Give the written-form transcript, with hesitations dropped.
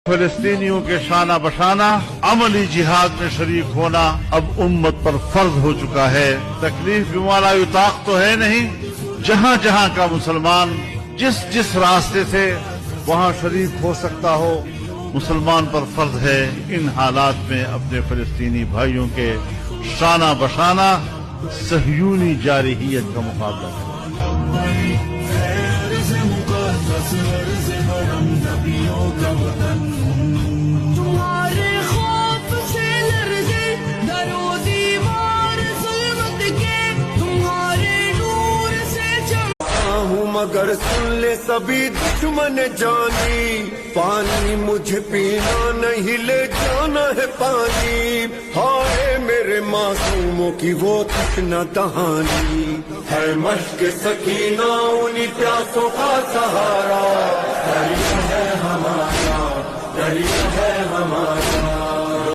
फलस्तीनियों के शाना बशाना अमली जिहाद में शरीक होना अब उम्मत पर फर्ज हो चुका है। तकलीफ बिमाला युताक तो है नहीं, जहाँ जहाँ का मुसलमान जिस जिस रास्ते से वहाँ शरीक हो सकता हो, मुसलमान पर फर्ज है इन हालात में अपने फलस्तीनी भाइयों के शाना बशाना सहयूनी जारहियत का मुकाबला करें। तुम्हारे खौफ से लरज़े दरो दीवार ज़ुल्मत के, तुम्हारे नूर से हूँ मगर सुन ले सभी दुश्मन जानी, पानी मुझे पीना नहीं ले जाना है पानी। हाय मेरे मासूमों की वो तृष्णा दहानी, है मश्क सकीना उन्हीं प्यासों का सहारा। दरिया है हमारा, दरिया है हमारा।